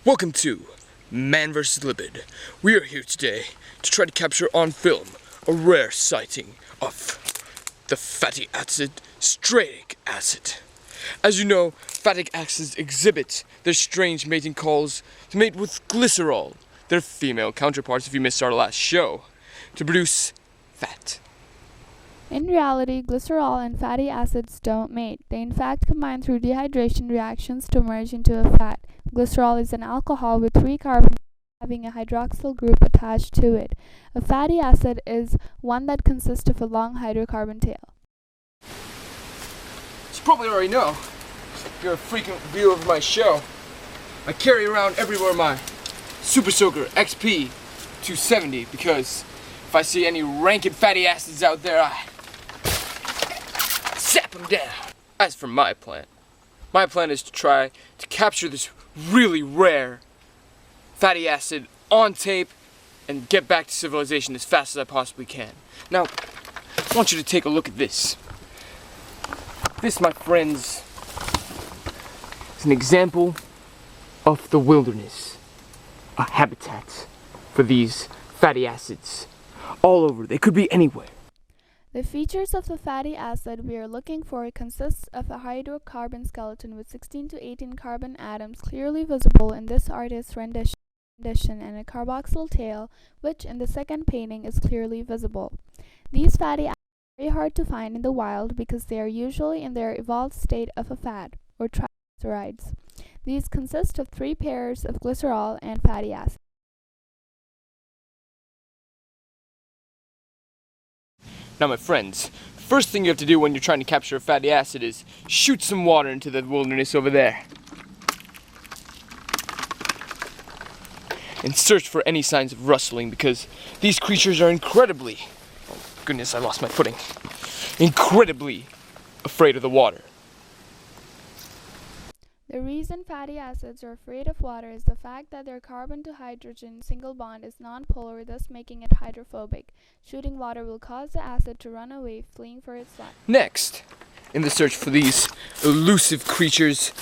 Welcome to Man vs. Lipid. We are here today to try to capture on film a rare sighting of the fatty acid striatic acid. As you know, fatty acids exhibit their strange mating calls to mate with glycerol, their female counterparts if you missed our last show, to produce fat. In reality, glycerol and fatty acids don't mate. They in fact combine through dehydration reactions to merge into a fat. Glycerol is an alcohol with 3 carbons having a hydroxyl group attached to it. A fatty acid is one that consists of a long hydrocarbon tail. As you probably already know, if you're a frequent viewer of my show, I carry around everywhere my Super Soaker XP 270 because if I see any rancid fatty acids out there, I zap them down. As for my plan is to try to capture this really rare fatty acid on tape and get back to civilization as fast as I possibly can. Now, I want you to take a look at this. This, my friends, is an example of the wilderness, a habitat for these fatty acids all over. They could be anywhere. The features of the fatty acid we are looking for consists of a hydrocarbon skeleton with 16 to 18 carbon atoms clearly visible in this artist's rendition and a carboxyl tail which in the second painting is clearly visible. These fatty acids are very hard to find in the wild because they are usually in their evolved state of a fat or triglycerides. These consist of 3 pairs of glycerol and fatty acid. Now my friends, the first thing you have to do when you're trying to capture a fatty acid is shoot some water into the wilderness over there. And search for any signs of rustling because these creatures are incredibly, oh goodness, I lost my footing, incredibly afraid of the water. The reason fatty acids are afraid of water is the fact that their carbon to hydrogen single bond is nonpolar, thus making it hydrophobic. Shooting water will cause the acid to run away, fleeing for its life. Next, in the search for these elusive creatures,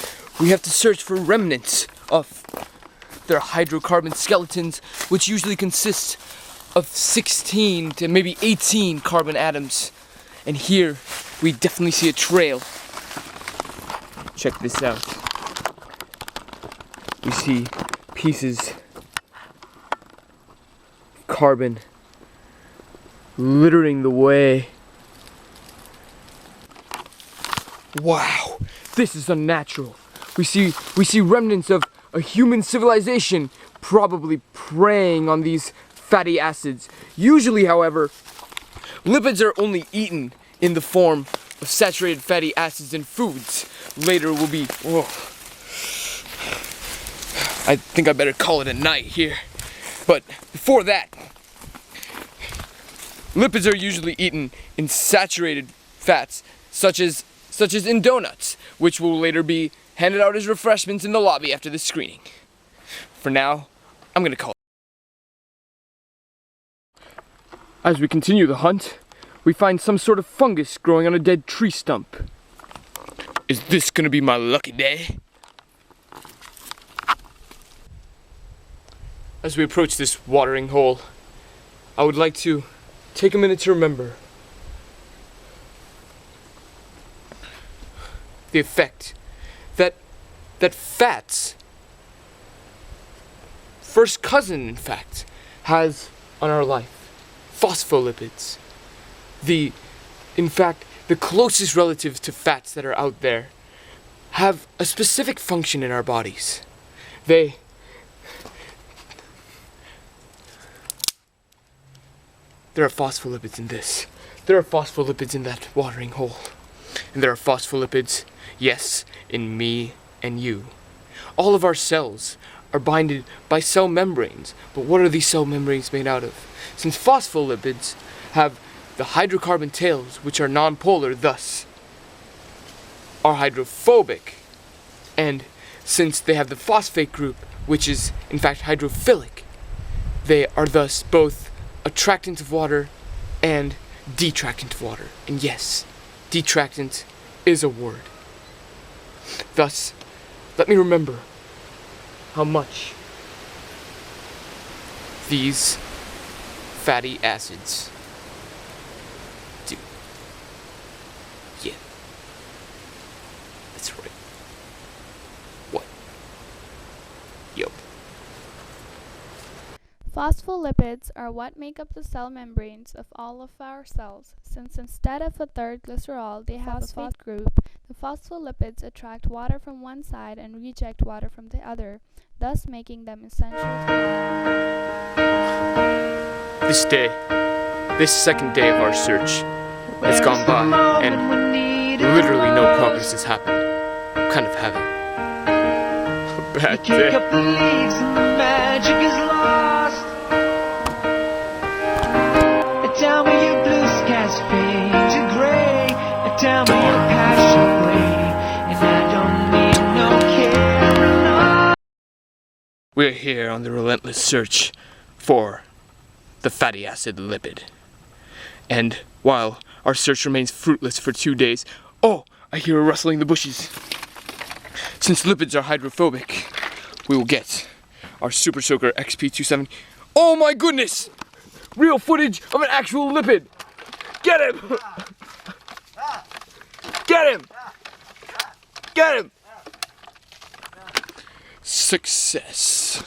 we have to search for remnants of their hydrocarbon skeletons, which usually consist of 16 to maybe 18 carbon atoms. And here, we definitely see a trail. Check this out. We see pieces of carbon littering the way. Wow, this is unnatural. We see remnants of a human civilization probably preying on these fatty acids. Usually, however, lipids are only eaten in the form of saturated fatty acids in foods. Later will be, I think I better call it a night here. But before that, lipids are usually eaten in saturated fats, such as in donuts, which will later be handed out as refreshments in the lobby after the screening. For now, I'm gonna call it. As we continue the hunt, we find some sort of fungus growing on a dead tree stump. Is this gonna be my lucky day? As we approach this watering hole, I would like to take a minute to remember the effect that fats, first cousin in fact, has on our life. Phospholipids. In fact, the closest relatives to fats that are out there have a specific function in our bodies. There are phospholipids in this. There are phospholipids in that watering hole. And there are phospholipids, yes, in me and you. All of our cells are binded by cell membranes. But what are these cell membranes made out of? Since phospholipids have the hydrocarbon tails, which are nonpolar, thus are hydrophobic. And since they have the phosphate group, which is in fact hydrophilic, they are thus both attractant of water and detractant of water. And yes, detractant is a word. Thus, let me remember how much these fatty acids do. Yeah. That's right. What? Yup. Phospholipids are what make up the cell membranes of all of our cells. Since instead of a third glycerol, they have a phosphate group, the phospholipids attract water from one side and reject water from the other, thus making them essential to life. This day, this second day of our search, has gone by, and literally no progress has happened. I'm kind of having a bad day. Kick up the leaves and the magic is lost. Tell me your blue skies fade to gray. Tell me your passion way, and I don't need no care. No. We're here on the relentless search for the fatty acid lipid. And while our search remains fruitless for 2 days, oh, I hear a rustling in the bushes. Since lipids are hydrophobic, we will get our Super Soaker XP27. Oh my goodness! Real footage of an actual lipid! Get him! Get him! Get him! Success.